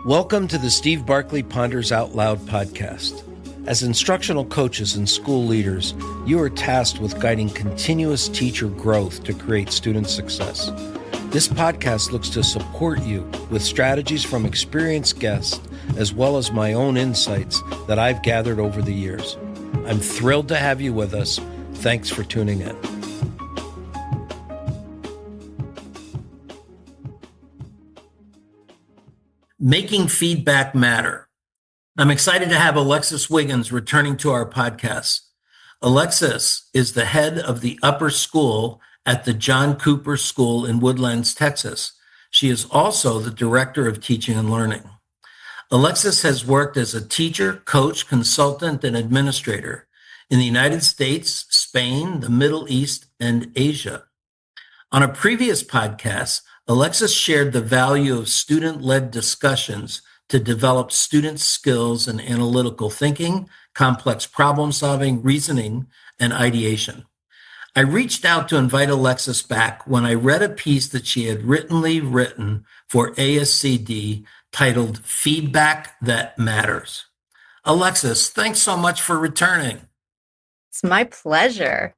Welcome to the Steve Barkley Ponders Out Loud podcast. As instructional coaches and school leaders, you are tasked with guiding continuous teacher growth to create student success. This podcast looks to support you with strategies from experienced guests, as well as my own insights that I've gathered over the years. I'm thrilled to have you with us. Thanks for tuning in. Making feedback matter. I'm excited to have Alexis Wiggins returning to our podcast. Alexis is the head of the upper school at the John Cooper School in Woodlands, Texas. She is also the director of teaching and learning. Alexis has worked as a teacher, coach, consultant, and administrator in the United States, Spain, the Middle East, and Asia. On a previous podcast, Alexis shared the value of student-led discussions to develop student skills in analytical thinking, complex problem solving, reasoning, and ideation. I reached out to invite Alexis back when I read a piece that she had written for ASCD titled Feedback That Matters. Alexis, thanks so much for returning. It's my pleasure.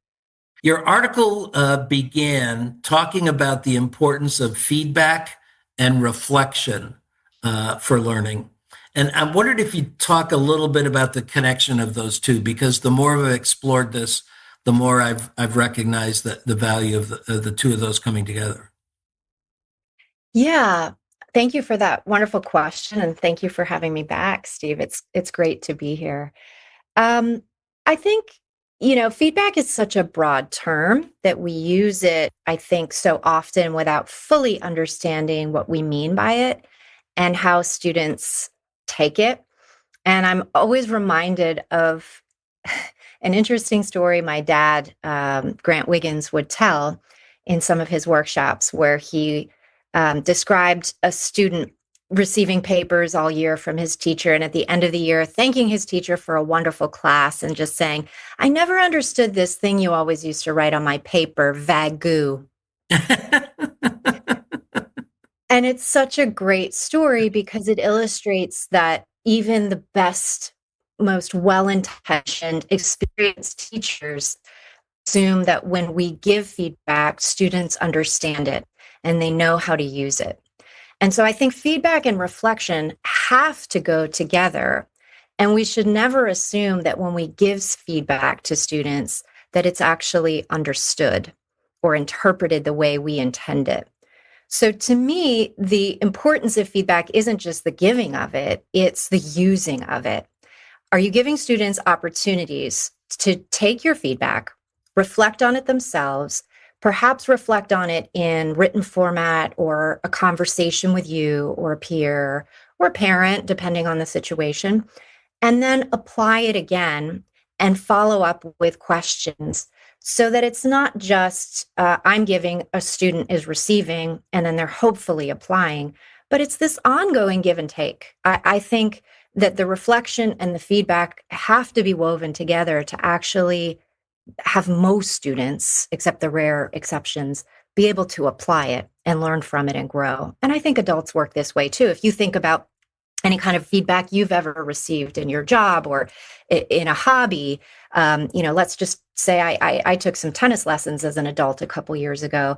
Your article began talking about the importance of feedback and reflection for learning. And I wondered if you'd talk a little bit about the connection of those two, because the more I've explored this, the more I've recognized the value of the two of those coming together. Yeah, thank you for that wonderful question, and thank you for having me back, Steve. It's great to be here. I think feedback is such a broad term that we use it, I think, so often without fully understanding what we mean by it and how students take it. And I'm always reminded of an interesting story my dad, Grant Wiggins, would tell in some of his workshops, where he described a student receiving papers all year from his teacher, and at the end of the year, thanking his teacher for a wonderful class and just saying, "I never understood this thing you always used to write on my paper, Vagoo." And it's such a great story because it illustrates that even the best, most well-intentioned, experienced teachers assume that when we give feedback, students understand it and they know how to use it. And so I think feedback and reflection have to go together. And we should never assume that when we give feedback to students, that it's actually understood or interpreted the way we intend it. So to me, the importance of feedback isn't just the giving of it, it's the using of it. Are you giving students opportunities to take your feedback, reflect on it themselves, perhaps reflect on it in written format or a conversation with you or a peer or a parent, depending on the situation, and then apply it again and follow up with questions so that it's not just I'm giving, a student is receiving, and then they're hopefully applying, but it's this ongoing give and take. I think that the reflection and the feedback have to be woven together to actually have most students, except the rare exceptions, be able to apply it and learn from it and grow. And I think adults work this way too. If you think about any kind of feedback you've ever received in your job or in a hobby, let's just say I took some tennis lessons as an adult a couple years ago.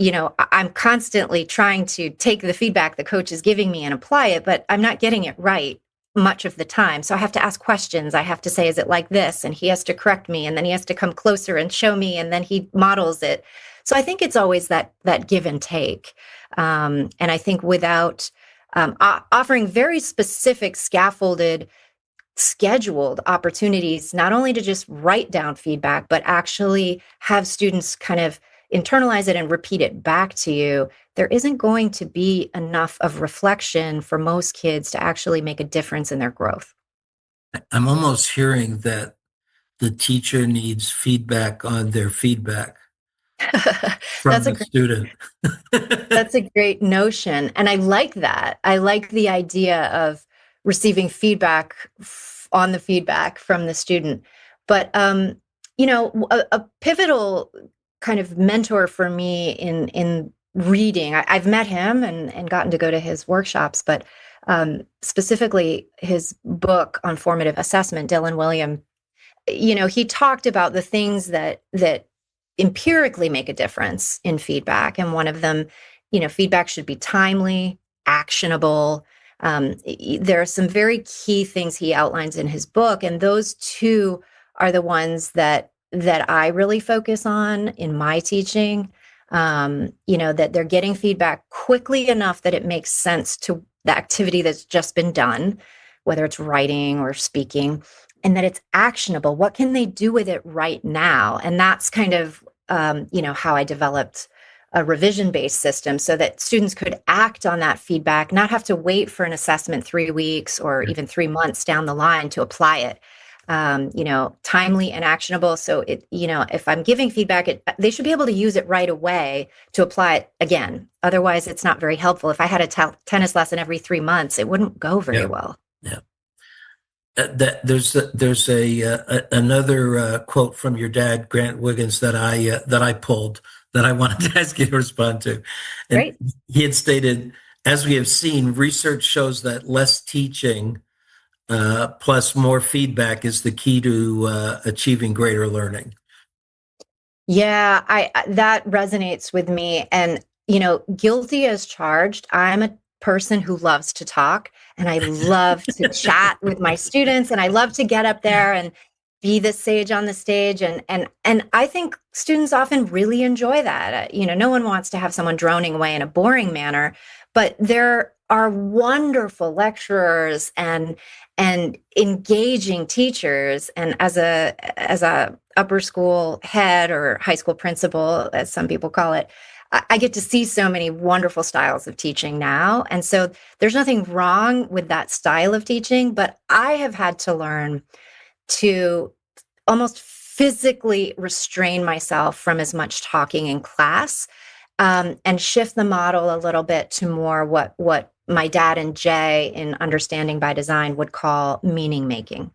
I'm constantly trying to take the feedback the coach is giving me and apply it, but I'm not getting it right much of the time. So I have to ask questions. I have to say, is it like this? And he has to correct me, and then he has to come closer and show me, and then he models it. So I think it's always that give and take. And I think without offering very specific, scaffolded, scheduled opportunities, not only to just write down feedback, but actually have students kind of internalize it and repeat it back to you, there isn't going to be enough of reflection for most kids to actually make a difference in their growth. I'm almost hearing that the teacher needs feedback on their feedback from the student. That's a great notion. And I like that. I like the idea of receiving feedback on the feedback from the student. But, a pivotal kind of mentor for me in reading, I've met him and gotten to go to his workshops, but specifically his book on formative assessment, Dylan William, he talked about the things that empirically make a difference in feedback. And one of them, feedback should be timely, actionable. There are some very key things he outlines in his book, and those two are the ones that I really focus on in my teaching. That they're getting feedback quickly enough that it makes sense to the activity that's just been done, whether it's writing or speaking, and that it's actionable. What can they do with it right now? And that's kind of, how I developed a revision-based system so that students could act on that feedback, not have to wait for an assessment 3 weeks or even 3 months down the line to apply it. Timely and actionable. So if I'm giving feedback, they should be able to use it right away to apply it again. Otherwise, it's not very helpful. If I had a tennis lesson every 3 months, it wouldn't go very well. Yeah. There's another quote from your dad, Grant Wiggins, that I pulled that I wanted to ask you to respond to. And Great. He had stated, as we have seen, research shows that less teaching plus more feedback is the key to achieving greater learning. Yeah, that resonates with me. And, guilty as charged. I'm a person who loves to talk, and I love to chat with my students, and I love to get up there and be the sage on the stage. And I think students often really enjoy that. No one wants to have someone droning away in a boring manner, but there are wonderful lecturers and engaging teachers. And as a upper school head or high school principal, as some people call it, I get to see so many wonderful styles of teaching now. And so there's nothing wrong with that style of teaching, but I have had to learn to almost physically restrain myself from as much talking in class, and shift the model a little bit to more what my dad and Jay in Understanding by Design would call meaning making.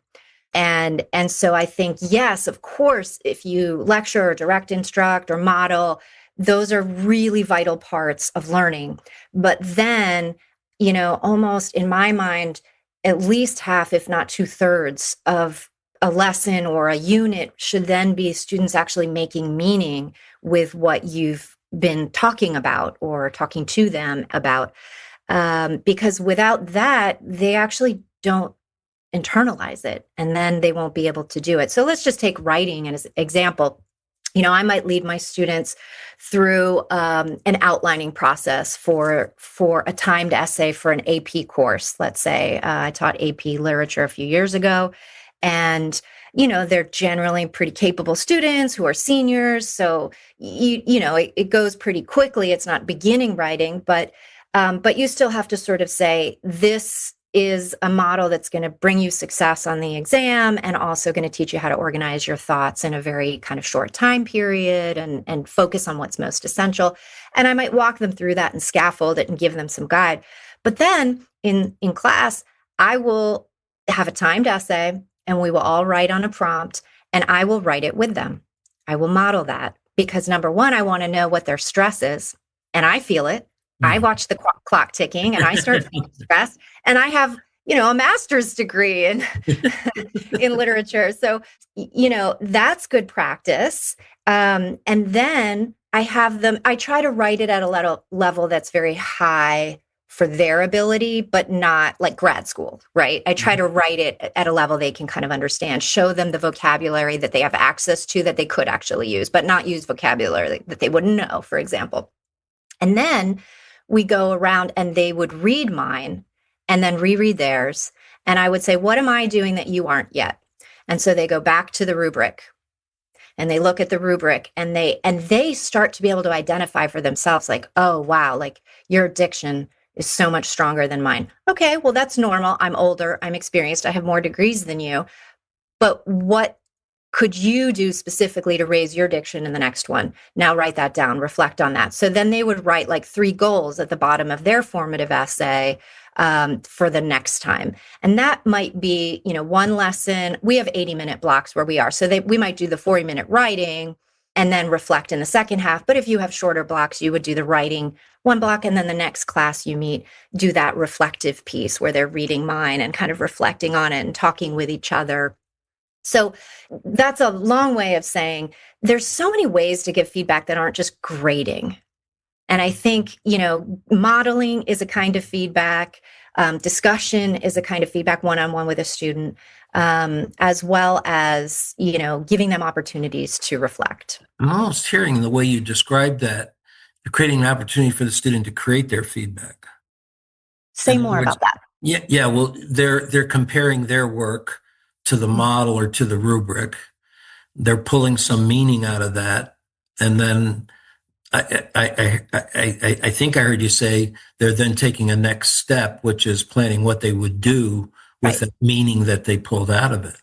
And so I think, yes, of course, if you lecture or direct instruct or model, those are really vital parts of learning. But then, almost in my mind, at least half, if not 2/3 of a lesson or a unit should then be students actually making meaning with what you've been talking about or talking to them about. Because without that, they actually don't internalize it, and then they won't be able to do it. So let's just take writing as an example. I might lead my students through an outlining process for a timed essay for an AP course. Let's say I taught AP literature a few years ago, and they're generally pretty capable students who are seniors. So it goes pretty quickly. It's not beginning writing, but you still have to sort of say, this is a model that's going to bring you success on the exam and also going to teach you how to organize your thoughts in a very kind of short time period and focus on what's most essential. And I might walk them through that and scaffold it and give them some guide. But then in class, I will have a timed essay and we will all write on a prompt, and I will write it with them. I will model that because, number one, I want to know what their stress is, and I feel it. I watch the clock ticking and I start feeling stressed, and I have, a master's degree in in literature. So, that's good practice. And then I try to write it at a level that's very high for their ability, but not like grad school, right? I try to write it at a level they can kind of understand, show them the vocabulary that they have access to that they could actually use, but not use vocabulary that they wouldn't know, for example. And then we go around and they would read mine and then reread theirs. And I would say, what am I doing that you aren't yet? And so they go back to the rubric and they look at the rubric and they start to be able to identify for themselves, like, oh, wow, like your diction is so much stronger than mine. Okay, well, that's normal. I'm older, I'm experienced, I have more degrees than you. But what could you do specifically to raise your diction in the next one? Now write that down, reflect on that. So then they would write like 3 goals at the bottom of their formative essay for the next time. And that might be, one lesson. We have 80-minute blocks where we are. So we might do the 40-minute writing, and then reflect in the second half. But if you have shorter blocks, you would do the writing one block, and then the next class you meet, do that reflective piece where they're reading mine and kind of reflecting on it and talking with each other. So that's a long way of saying there's so many ways to give feedback that aren't just grading. And I think, modeling is a kind of feedback. Discussion is a kind of feedback one-on-one with a student, as well as, giving them opportunities to reflect. I'm almost hearing the way you described that, you're creating an opportunity for the student to create their feedback. Say more about that. Yeah, yeah. Well, they're comparing their work to the model or to the rubric. They're pulling some meaning out of that, and then I think I heard you say they're then taking a next step, which is planning what they would do with the meaning that they pulled out of it.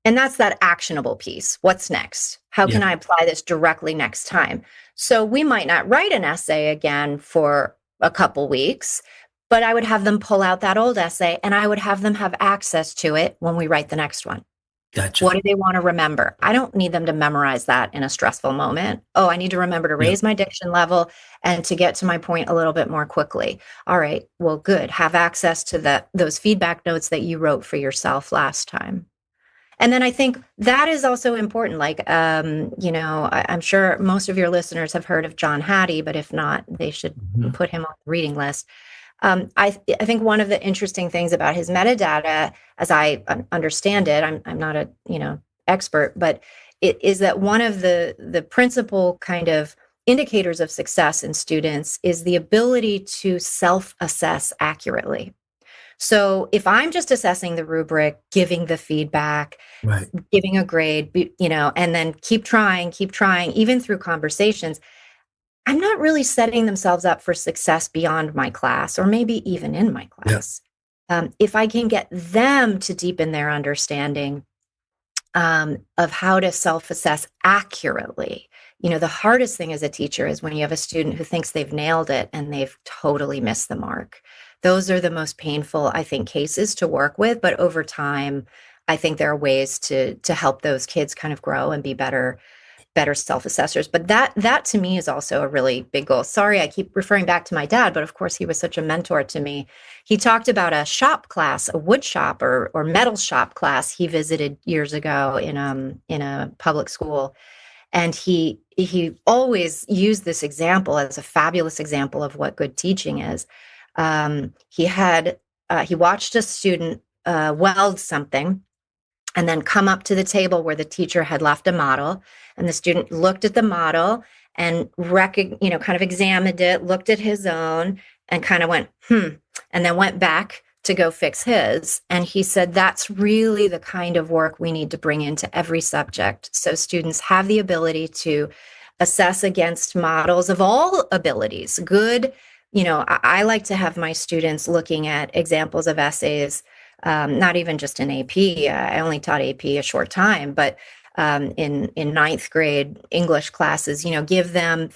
And that's that actionable piece. What's next? How can I apply this directly next time? So we might not write an essay again for a couple weeks, but I would have them pull out that old essay and I would have them have access to it when we write the next one. Gotcha. What do they want to remember? I don't need them to memorize that in a stressful moment. Oh, I need to remember to raise my diction level and to get to my point a little bit more quickly. All right, well, good. Have access to those feedback notes that you wrote for yourself last time. And then I think that is also important. Like, I'm sure most of your listeners have heard of John Hattie, but if not, they should put him on the reading list. I think one of the interesting things about his metadata, as I understand it, I'm not a expert, but it is that one of the principal kind of indicators of success in students is the ability to self-assess accurately. So if I'm just assessing the rubric, giving the feedback, giving a grade, and then keep trying, even through conversations, I'm not really setting themselves up for success beyond my class, or maybe even in my class. If I can get them to deepen their understanding of how to self-assess accurately. The hardest thing as a teacher is when you have a student who thinks they've nailed it and they've totally missed the mark. Those are the most painful, I think, cases to work with. But over time, I think there are ways to help those kids kind of grow and be better self-assessors. But that to me is also a really big goal. Sorry, I keep referring back to my dad, but of course he was such a mentor to me. He talked about a shop class, a wood shop or metal shop class he visited years ago in a public school. And he always used this example as a fabulous example of what good teaching is. He watched a student weld something and then come up to the table where the teacher had left a model. And the student looked at the model and kind of examined it, looked at his own and kind of went, and then went back to go fix his. And he said, that's really the kind of work we need to bring into every subject. So students have the ability to assess against models of all abilities. Good, I like to have my students looking at examples of essays, not even just in AP. I only taught AP a short time, but in ninth grade English classes, give them.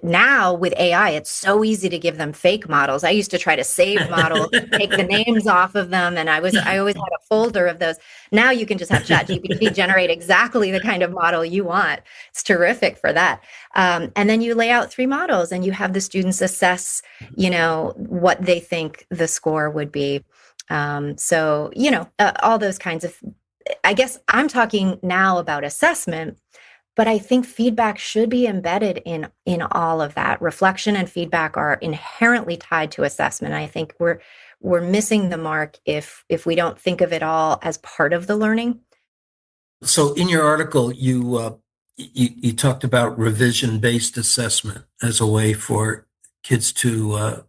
Now with AI, it's so easy to give them fake models. I used to try to save models, take the names off of them, and I always had a folder of those. Now you can just have ChatGPT generate exactly the kind of model you want. It's terrific for that. And then you lay out 3 models, and you have the students assess, what they think the score would be. All those kinds of. I guess I'm talking now about assessment. But I think feedback should be embedded in all of that. Reflection and feedback are inherently tied to assessment. I think we're missing the mark if we don't think of it all as part of the learning. So in your article, you talked about revision-based assessment as a way for kids to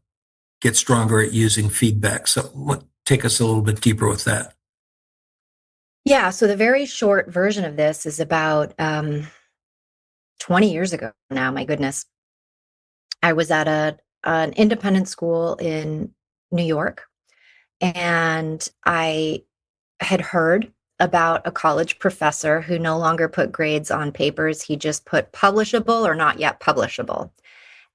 get stronger at using feedback. So take us a little bit deeper with that. Yeah, so the very short version of this is about 20 years ago now, my goodness. I was at an independent school in New York, and I had heard about a college professor who no longer put grades on papers. He just put publishable or not yet publishable.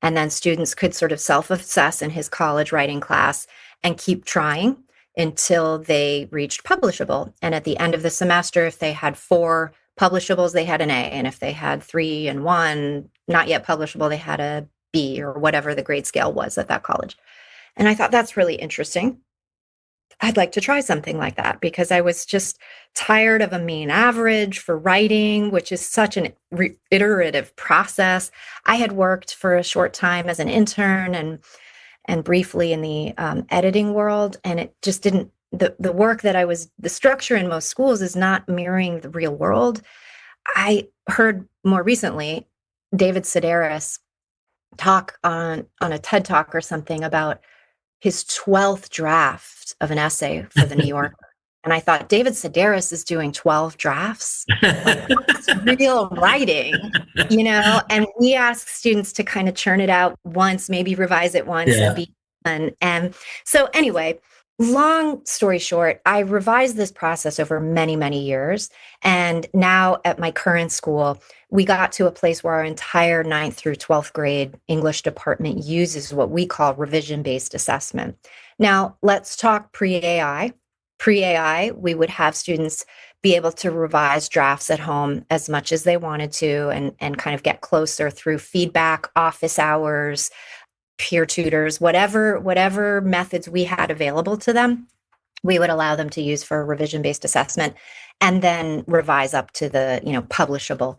And then students could sort of self-assess in his college writing class and keep trying until they reached publishable. And at the end of the semester, if they had 4 publishables, they had an A. And if they had 3 and 1, not yet publishable, they had a B or whatever the grade scale was at that college. And I thought that's really interesting. I'd like to try something like that because I was just tired of a mean average for writing, which is such an iterative process. I had worked for a short time as an intern and briefly in the editing world, and it just didn't. The work that the structure in most schools is not mirroring the real world. I heard more recently David Sedaris talk on a TED Talk or something about his 12th draft of an essay for the New Yorker. And I thought, David Sedaris is doing 12 drafts? Like, that's real writing, And we ask students to kind of churn it out once, maybe revise it once and be done. And so anyway, long story short, I revised this process over many, many years. And now at my current school, we got to a place where our entire 9th through 12th grade English department uses what we call revision-based assessment. Now, let's talk pre-AI. Pre-AI, we would have students be able to revise drafts at home as much as they wanted to and kind of get closer through feedback, office hours, peer tutors, whatever methods we had available to them, we would allow them to use for revision-based assessment and then revise up to the, publishable.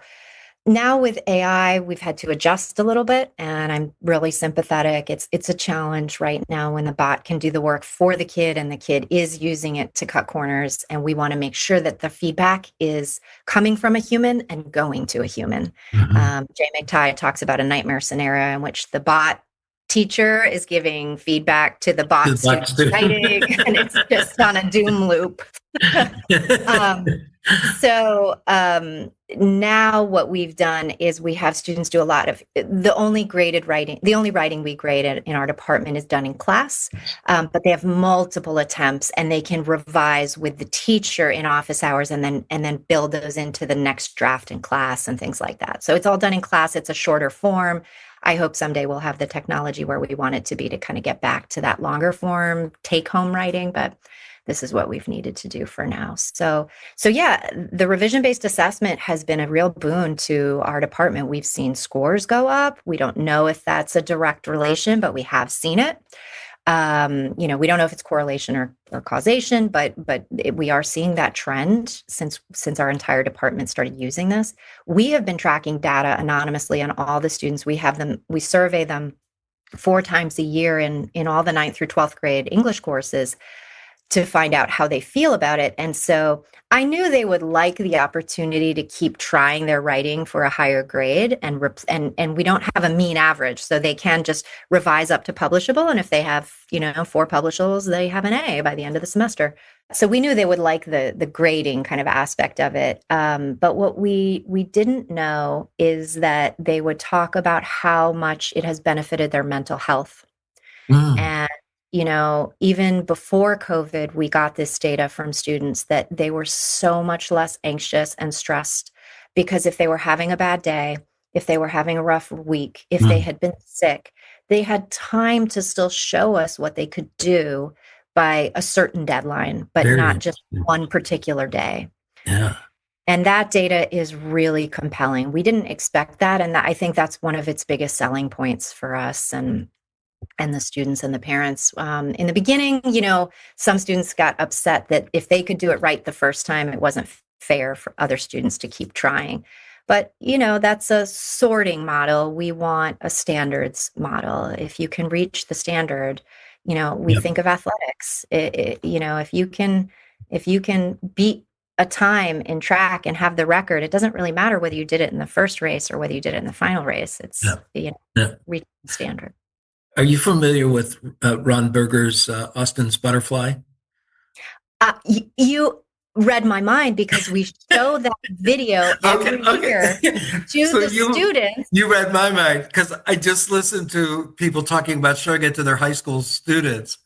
Now with AI, we've had to adjust a little bit, and I'm really sympathetic. It's a challenge right now when the bot can do the work for the kid and the kid is using it to cut corners, and we want to make sure that the feedback is coming from a human and going to a human. Jay McTighe talks about a nightmare scenario in which the bot teacher is giving feedback to the bot student writing, and it's just on a doom loop. So now what we've done is we have students do a lot of the only writing we grade in our department is done in class, but they have multiple attempts and they can revise with the teacher in office hours and then build those into the next draft in class and things like that. So it's all done in class. It's a shorter form. I hope someday we'll have the technology where we want it to be to kind of get back to that longer form take-home writing, but this is what we've needed to do for now. So yeah, the revision-based assessment has been a real boon to our department. We've seen scores go up. We don't know if that's a direct relation, but we have seen it. We don't know if it's correlation or causation, but we are seeing that trend since our entire department started using this. We have been tracking data anonymously on all the students. We survey them 4 times a year in all the 9th through 12th grade English courses to find out how they feel about it. And so I knew they would like the opportunity to keep trying their writing for a higher grade, and we don't have a mean average, so they can just revise up to publishable. And if they have, 4 publishables, they have an A by the end of the semester. So we knew they would like the grading kind of aspect of it. But what we didn't know is that they would talk about how much it has benefited their mental health. And even before COVID, we got this data from students that they were so much less anxious and stressed because if they were having a bad day, if they were having a rough week, if they had been sick, they had time to still show us what they could do by a certain deadline, but not just one particular day. Yeah. And that data is really compelling. We didn't expect that. And I think that's one of its biggest selling points for us and the students and the parents. In the beginning, some students got upset that if they could do it right the first time, it wasn't fair for other students to keep trying. But, that's a sorting model. We want a standards model. If you can reach the standard, we think of athletics. If you can beat a time in track and have the record, it doesn't really matter whether you did it in the first race or whether you did it in the final race. It's, reaching the standard. Are you familiar with Ron Berger's Austin's Butterfly? You read my mind because we show that video every year to the students. You read my mind because I just listened to people talking about showing it to their high school students.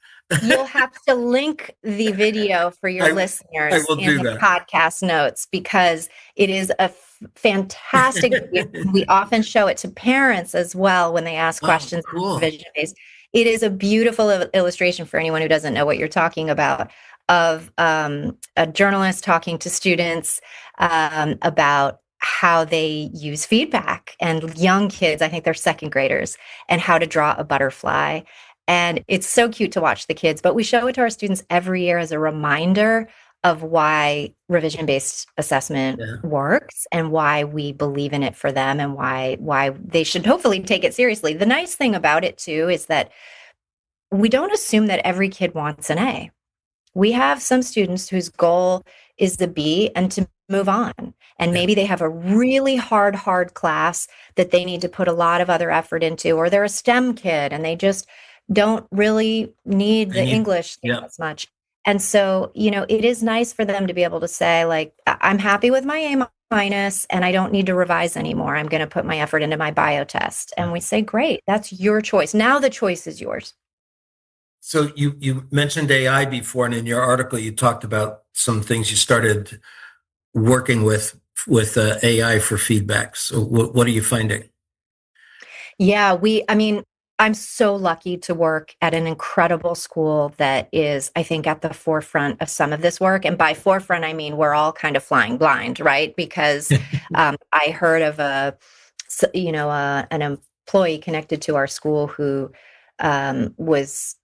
You'll have to link the video for your listeners in the podcast notes because it is a fantastic video. We often show it to parents as well when they ask questions. Cool. Vision-based. It is a beautiful illustration for anyone who doesn't know what you're talking about of a journalist talking to students about how they use feedback, and young kids, I think they're second graders, and how to draw a butterfly. And it's so cute to watch the kids, but we show it to our students every year as a reminder of why revision-based assessment Yeah. works and why we believe in it for them, and why they should hopefully take it seriously. The nice thing about it too is that we don't assume that every kid wants an A. We have some students whose goal is the B and to move on. And Yeah. maybe they have a really hard class that they need to put a lot of other effort into, or they're a STEM kid and they just don't really need I the need, English thing yeah. as much. And so, it is nice for them to be able to say, like, I'm happy with my A minus and I don't need to revise anymore. I'm going to put my effort into my bio test. Yeah. And we say, great, that's your choice. Now the choice is yours. So you mentioned AI before, and in your article you talked about some things you started working with AI for feedback. So what are you finding? Yeah, I mean, I'm so lucky to work at an incredible school that is, I think, at the forefront of some of this work. And by forefront, I mean, we're all kind of flying blind, right? Because I heard of an employee connected to our school who was,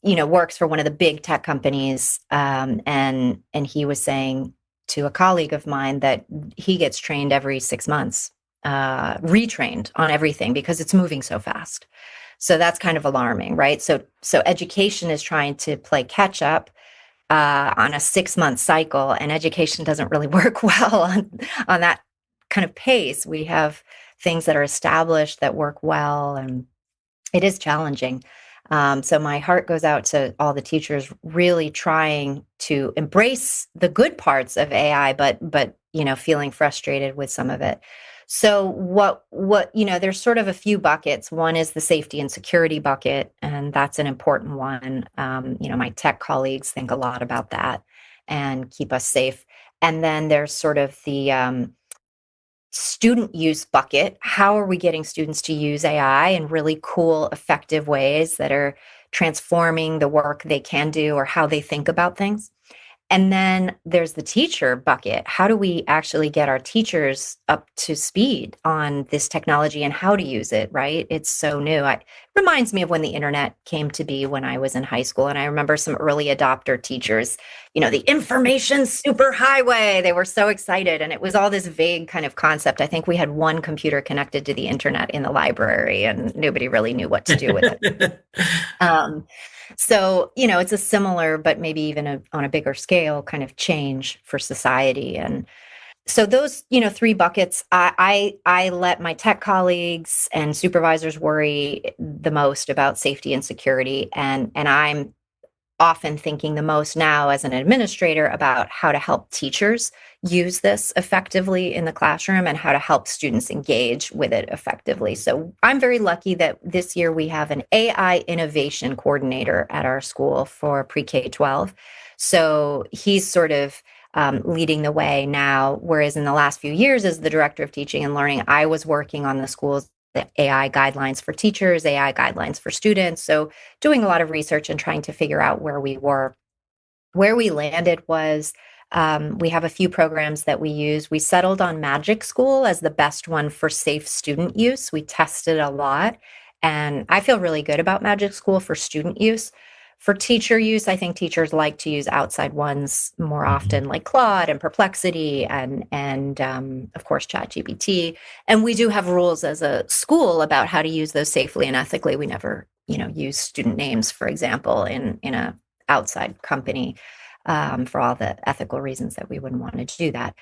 works for one of the big tech companies. And he was saying to a colleague of mine that he gets trained every 6 months, retrained on everything because it's moving so fast. So that's kind of alarming, right? So education is trying to play catch up on a 6 month cycle, and education doesn't really work well on that kind of pace. We have things that are established that work well, and it is challenging. So my heart goes out to all the teachers really trying to embrace the good parts of AI, but feeling frustrated with some of it. So there's sort of a few buckets. One is the safety and security bucket, and that's an important one. My tech colleagues think a lot about that and keep us safe. And then there's sort of the student use bucket. How are we getting students to use AI in really cool, effective ways that are transforming the work they can do or how they think about things? And then there's the teacher bucket. How do we actually get our teachers up to speed on this technology and how to use it, right? It's so new. It reminds me of when the internet came to be when I was in high school. And I remember some early adopter teachers, the information superhighway. They were so excited. And it was all this vague kind of concept. I think we had one computer connected to the internet in the library and nobody really knew what to do with it. So, it's a similar, but maybe even on a bigger scale kind of change for society. And so those, three buckets, I let my tech colleagues and supervisors worry the most about safety and security. And I'm often thinking the most now as an administrator about how to help teachers use this effectively in the classroom and how to help students engage with it effectively. So I'm very lucky that this year we have an AI innovation coordinator at our school for pre-K 12. So he's sort of leading the way now, whereas in the last few years as the director of teaching and learning, I was working on the school's the AI guidelines for teachers, AI guidelines for students. So doing a lot of research and trying to figure out where we were. Where we landed was we have a few programs that we use. We settled on Magic School as the best one for safe student use. We tested a lot, and I feel really good about Magic School for student use. For teacher use, I think teachers like to use outside ones more often, like Claude and Perplexity, and of course ChatGPT. And we do have rules as a school about how to use those safely and ethically. We never, use student names, for example, in a outside company, for all the ethical reasons that we wouldn't want to do that.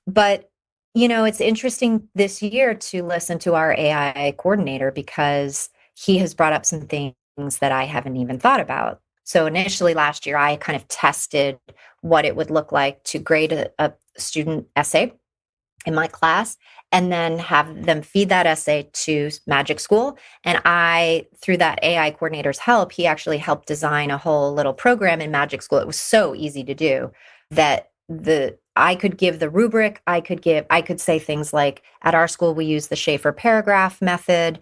But it's interesting this year to listen to our AI coordinator because he has brought up some things that I haven't even thought about. So initially last year, I kind of tested what it would look like to grade a student essay in my class and then have them feed that essay to Magic School. And through that AI coordinator's help, he actually helped design a whole little program in Magic School. It was so easy to do that I could give the rubric, I could say things like, at our school, we use the Schaefer paragraph method.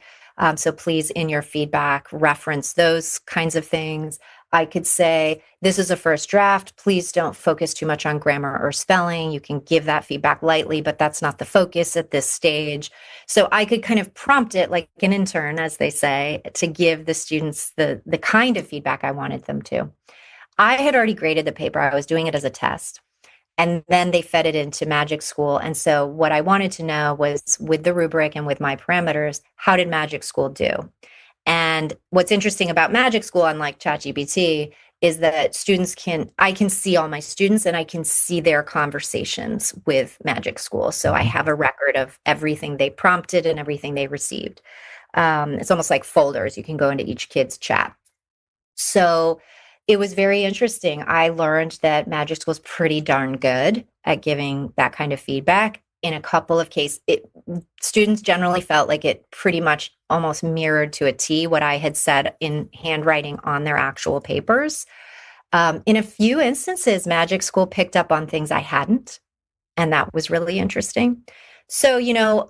So please, in your feedback, reference those kinds of things. I could say, this is a first draft. Please don't focus too much on grammar or spelling. You can give that feedback lightly, but that's not the focus at this stage. So I could kind of prompt it like an intern, as they say, to give the students the kind of feedback I wanted them to. I had already graded the paper. I was doing it as a test. And then they fed it into Magic School. And so what I wanted to know was, with the rubric and with my parameters, how did Magic School do? And what's interesting about Magic School, unlike ChatGPT, is that I can see all my students and I can see their conversations with Magic School. So I have a record of everything they prompted and everything they received. It's almost like folders. You can go into each kid's chat. So it was very interesting. I learned that Magic School is pretty darn good at giving that kind of feedback. In a couple of cases, students generally felt like it pretty much almost mirrored to a T what I had said in handwriting on their actual papers. In a few instances, Magic School picked up on things I hadn't, and that was really interesting. So,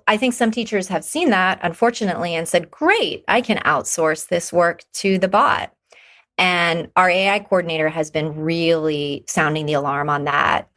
I think some teachers have seen that, unfortunately, and said, great, I can outsource this work to the bot. And our AI coordinator has been really sounding the alarm on that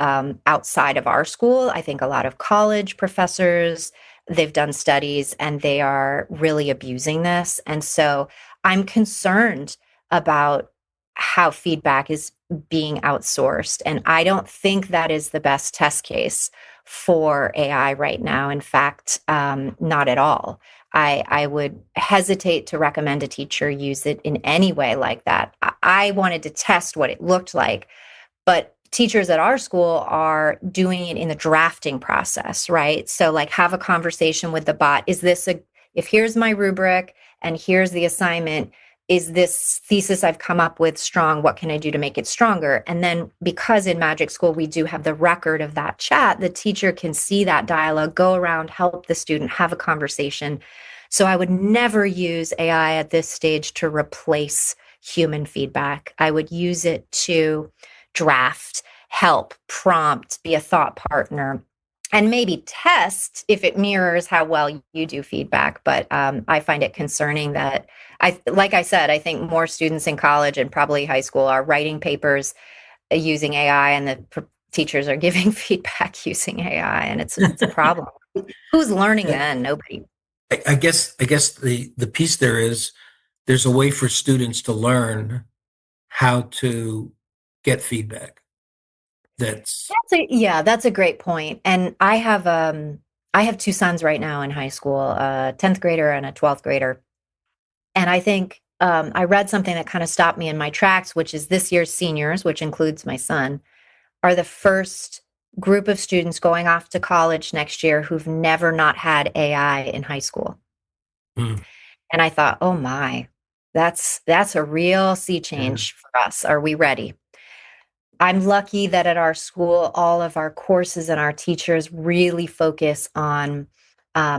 outside of our school. I think a lot of college professors, they've done studies and they are really abusing this. And so I'm concerned about how feedback is being outsourced. And I don't think that is the best test case for AI right now. In fact, not at all. I would hesitate to recommend a teacher use it in any way like that. I wanted to test what it looked like, but teachers at our school are doing it in the drafting process, right? So, like, have a conversation with the bot. If here's my rubric and here's the assignment, is this thesis I've come up with strong? What can I do to make it stronger? And then, because in Magic School we do have the record of that chat, the teacher can see that dialogue, go around, help the student, have a conversation. So I would never use AI at this stage to replace human feedback. I would use it to draft, help, prompt, be a thought partner, and maybe test if it mirrors how well you do feedback. But I find it concerning that like I said, I think more students in college and probably high school are writing papers using AI, and the teachers are giving feedback using AI, and it's a problem. Who's learning then? Nobody. I guess the piece there is there's a way for students to learn how to get feedback. That's That's a great point. And I have two sons right now in high school, a 10th grader and a 12th grader. And I think I read something that kind of stopped me in my tracks, which is this year's seniors, which includes my son, are the first group of students going off to college next year who've never not had AI in high school. mm, And I thought, oh my, that's a real sea yeah, change for us. Are we ready? I'm lucky that at our school, all of our courses and our teachers really focus on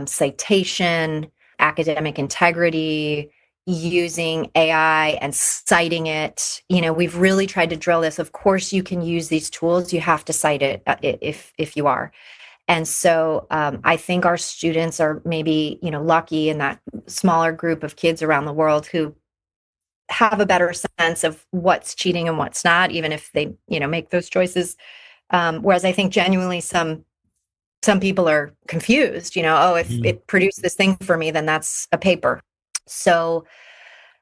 citation, academic integrity, using AI and citing it. We've really tried to drill this. Of course, you can use these tools. You have to cite it if you are. And so I think our students are maybe, lucky in that smaller group of kids around the world who have a better sense of what's cheating and what's not, even if they, make those choices. Whereas I think genuinely some people are confused, oh, if mm, it produced this thing for me, then that's a paper. So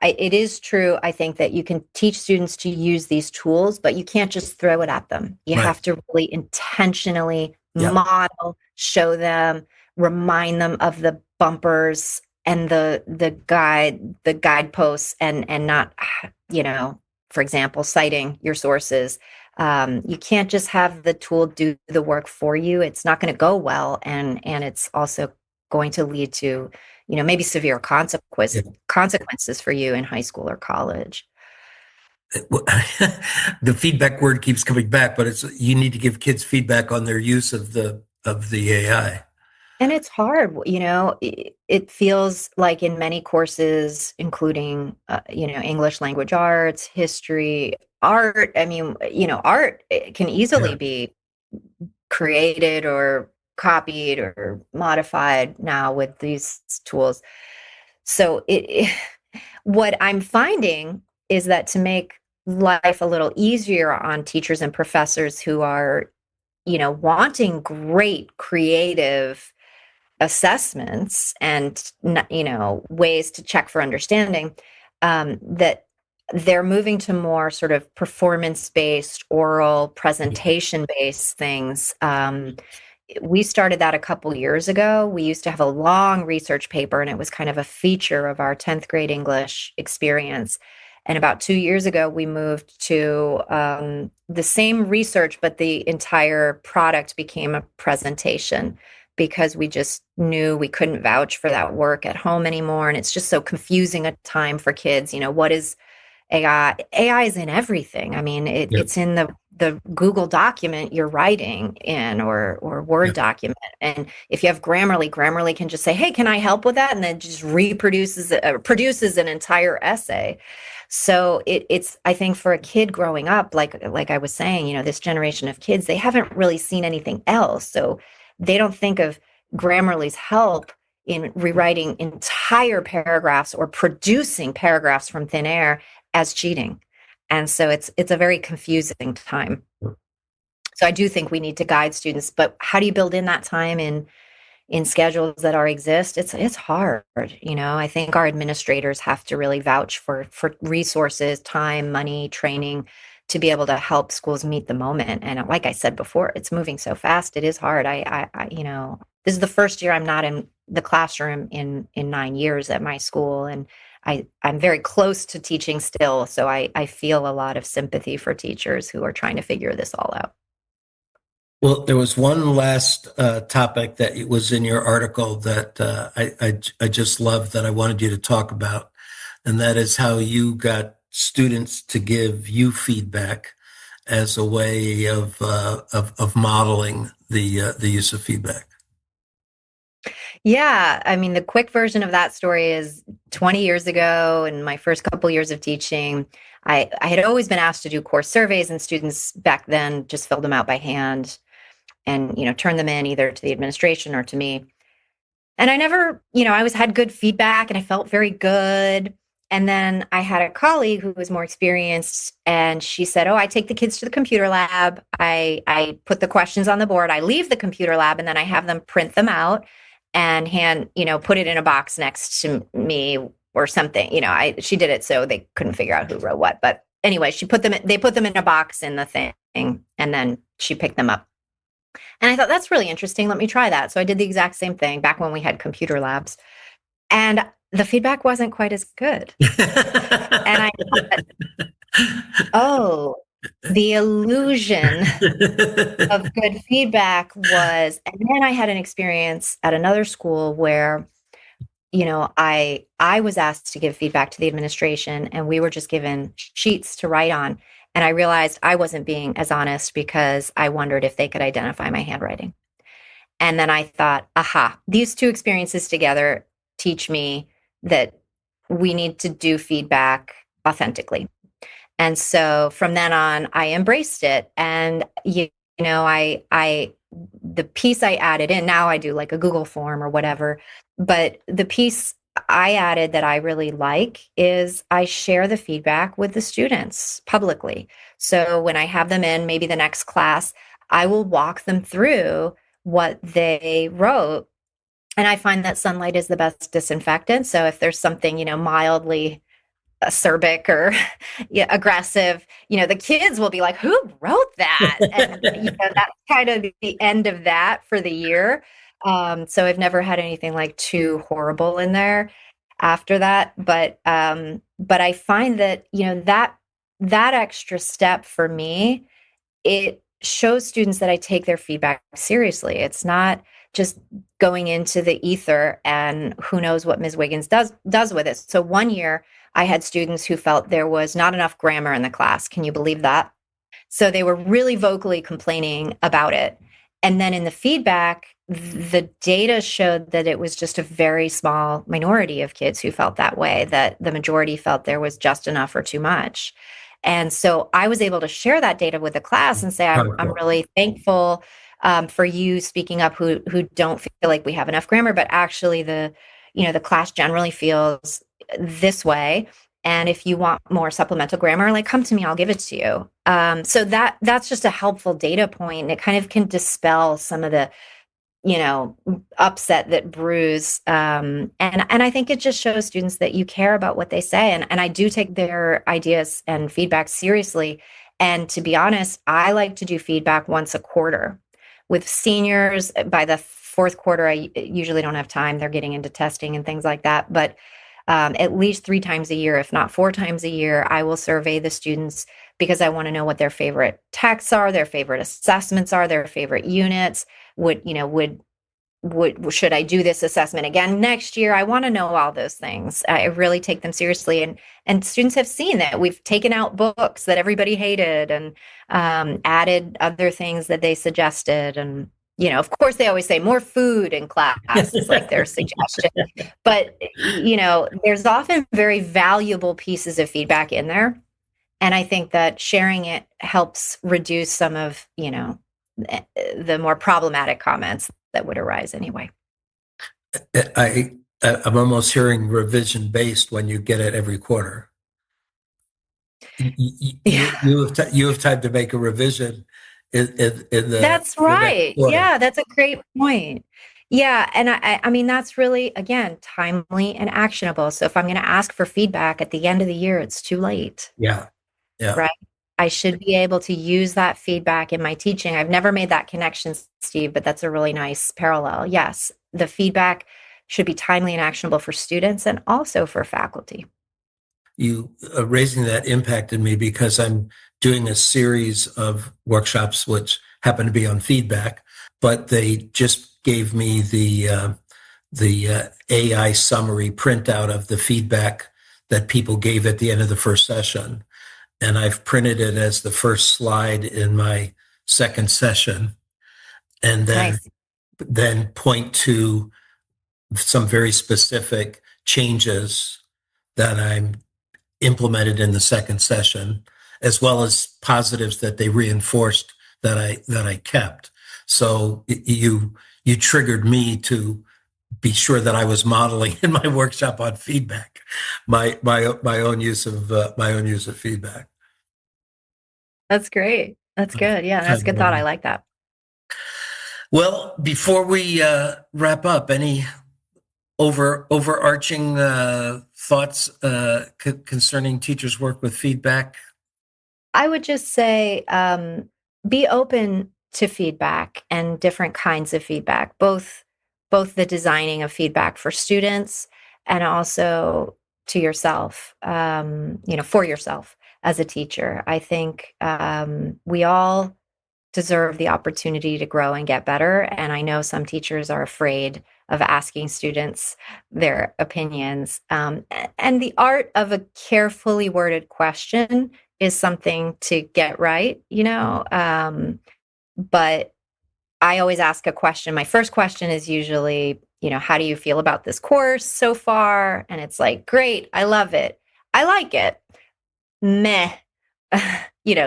it is true, I think, that you can teach students to use these tools, but you can't just throw it at them. You right. have to really intentionally Yeah. model, show them, remind them of the bumpers and the guideposts, and not, for example, citing your sources. You can't just have the tool do the work for you. It's not going to go well, and it's also going to lead to maybe severe Yeah. consequences for you in high school or college. The feedback word keeps coming back, but it's you need to give kids feedback on their use of the AI. And it's hard, it feels like in many courses, including, English language arts, history, art. I mean, art can easily Yeah. be created or copied or modified now with these tools. So what I'm finding is that to make life a little easier on teachers and professors who are, wanting great creative assessments and, ways to check for understanding, that they're moving to more sort of performance-based, oral, presentation-based things. We started that a couple years ago. We used to have a long research paper, and it was kind of a feature of our 10th grade English experience. And about 2 years ago, we moved to the same research, but the entire product became a presentation because we just knew we couldn't vouch for that work at home anymore. And it's just so confusing a time for kids. What is AI? AI is in everything. I mean, Yep. it's in the Google document you're writing in, or Word Yep. document. And if you have Grammarly can just say, "Hey, can I help with that?" And then just produces an entire essay. So it's, I think, for a kid growing up, like I was saying, this generation of kids, they haven't really seen anything else. So they don't think of Grammarly's help in rewriting entire paragraphs or producing paragraphs from thin air as cheating. And so it's a very confusing time. So I do think we need to guide students, but how do you build in that time in schedules that already exist? It's hard. I think our administrators have to really vouch for resources, time, money, training to be able to help schools meet the moment. And like I said before, it's moving so fast. It is hard. This is the first year I'm not in the classroom in 9 years at my school, and I'm very close to teaching still. So I feel a lot of sympathy for teachers who are trying to figure this all out. Well, there was one last topic that was in your article that I just loved that I wanted you to talk about, and that is how you got students to give you feedback as a way of modeling the use of feedback. Yeah, I mean, the quick version of that story is 20 years ago, in my first couple years of teaching, I had always been asked to do course surveys, and students back then just filled them out by hand and, turned them in either to the administration or to me. And I never, I always had good feedback and I felt very good. And then I had a colleague who was more experienced, and she said, "Oh, I take the kids to the computer lab. I put the questions on the board. I leave the computer lab, and then I have them print them out and put it in a box next to me or something." She did it so they couldn't figure out who wrote what. But anyway, they put them in a box in the thing, and then she picked them up. And I thought, that's really interesting. Let me try that. So I did the exact same thing back when we had computer labs. And the feedback wasn't quite as good. And I thought, oh, the illusion of good feedback was, and then I had an experience at another school where, I was asked to give feedback to the administration, and we were just given sheets to write on. And I realized I wasn't being as honest because I wondered if they could identify my handwriting. And then I thought, aha, these two experiences together teach me that we need to do feedback authentically. And so from then on, I embraced it. And I the piece I added in, now I do like a Google form or whatever, but the piece I added that I really like is I share the feedback with the students publicly. So when I have them in, maybe the next class, I will walk them through what they wrote. And I find that sunlight is the best disinfectant. So if there's something, mildly acerbic or yeah, aggressive, the kids will be like, "Who wrote that?" And that's kind of the end of that for the year. So I've never had anything like too horrible in there after that. But I find that, that extra step for me, it shows students that I take their feedback seriously. It's not just going into the ether and who knows what Ms. Wiggins does with it. So one year I had students who felt there was not enough grammar in the class. Can you believe that? So they were really vocally complaining about it. And then in the feedback, the data showed that it was just a very small minority of kids who felt that way, that the majority felt there was just enough or too much. And so I was able to share that data with the class and say, I'm really thankful for you speaking up who don't feel like we have enough grammar, but actually the class generally feels this way. And if you want more supplemental grammar, like come to me, I'll give it to you. So that's just a helpful data point. It kind of can dispel some of the, upset that brews. And I think it just shows students that you care about what they say. And I do take their ideas and feedback seriously. And to be honest, I like to do feedback once a quarter. With seniors, by the fourth quarter, I usually don't have time. They're getting into testing and things like that. But at least 3 times a year, if not 4 times a year, I will survey the students because I want to know what their favorite texts are, their favorite assessments are, their favorite units. Should I do this assessment again next year? I want to know all those things. I really take them seriously, and students have seen that we've taken out books that everybody hated and added other things that they suggested. And of course, they always say more food in class is like their suggestion. But there's often very valuable pieces of feedback in there, and I think that sharing it helps reduce some of the more problematic comments that would arise anyway. I'm almost hearing revision based when you get it every quarter. You have time to make a revision in the. That's right. Yeah, that's a great point. Yeah, and I mean that's really again timely and actionable. So if I'm going to ask for feedback at the end of the year, it's too late. Yeah. Right. I should be able to use that feedback in my teaching. I've never made that connection, Steve, but that's a really nice parallel. Yes, the feedback should be timely and actionable for students and also for faculty. You raising that impacted me because I'm doing a series of workshops which happen to be on feedback, but they just gave me the AI summary printout of the feedback that people gave at the end of the first session. And I've printed it as the first slide in my second session, and then point to some very specific changes that I'm implemented in the second session, as well as positives that they reinforced that I kept. So you triggered me to be sure that I was modeling in my workshop on feedback, my own use of feedback. That's great. That's good. Yeah, that's a good thought. I like that. Well, before we wrap up, any overarching thoughts concerning teachers' work with feedback? I would just say be open to feedback and different kinds of feedback, both the designing of feedback for students and also to yourself, for yourself as a teacher. I think we all deserve the opportunity to grow and get better. And I know some teachers are afraid of asking students their opinions. And the art of a carefully worded question is something to get right, but I always ask a question. My first question is usually, how do you feel about this course so far? And it's like, great, I love it. I like it. Meh,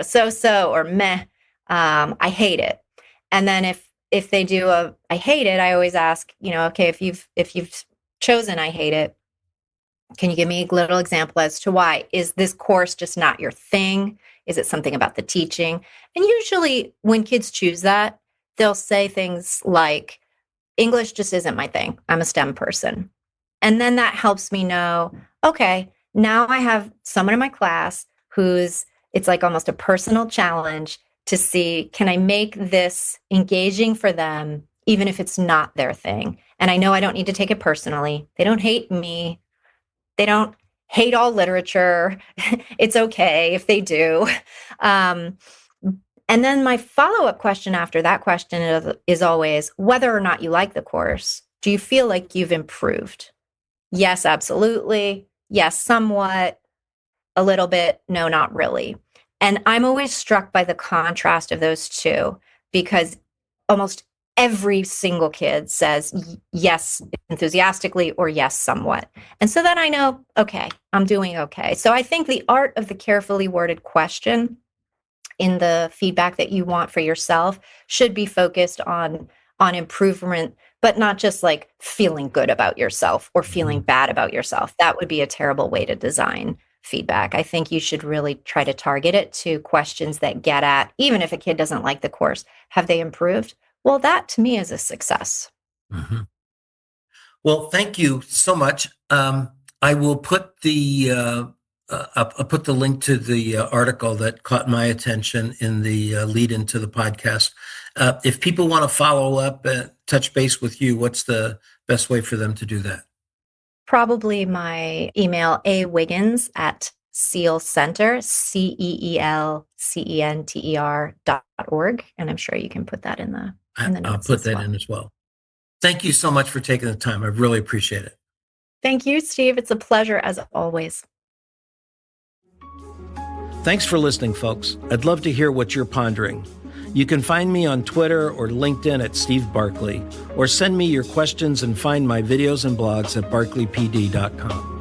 so or meh, I hate it. And then if they do I hate it, I always ask, okay, if you've chosen I hate it, can you give me a little example as to why? Is this course just not your thing? Is it something about the teaching? And usually when kids choose that, they'll say things like, English just isn't my thing. I'm a STEM person. And then that helps me know, okay, now I have someone in my class it's like almost a personal challenge to see, can I make this engaging for them, even if it's not their thing? And I know I don't need to take it personally. They don't hate me. They don't hate all literature. It's okay if they do. And then my follow-up question after that question is always, whether or not you like the course, do you feel like you've improved? Yes, absolutely. Yes, somewhat. A little bit. No, not really. And I'm always struck by the contrast of those two, because almost every single kid says yes enthusiastically or yes somewhat. And so then I know, okay, I'm doing okay. So I think the art of the carefully worded question in the feedback that you want for yourself should be focused on improvement, but not just like feeling good about yourself or feeling bad about yourself. That would be a terrible way to design feedback. I think you should really try to target it to questions that get at, even if a kid doesn't like the course, have they improved? Well, that to me is a success. Mm-hmm. Well, thank you so much. I will put I'll put the link to the article that caught my attention in the lead into the podcast. If people want to follow up and touch base with you, what's the best way for them to do that? Probably my email, awiggins at Seal Center, CEELCENTER.org. And I'm sure you can put that in the notes. I'll put that in as well. Thank you so much for taking the time. I really appreciate it. Thank you, Steve. It's a pleasure as always. Thanks for listening, folks. I'd love to hear what you're pondering. You can find me on Twitter or LinkedIn at Steve Barkley, or send me your questions and find my videos and blogs at barkleypd.com.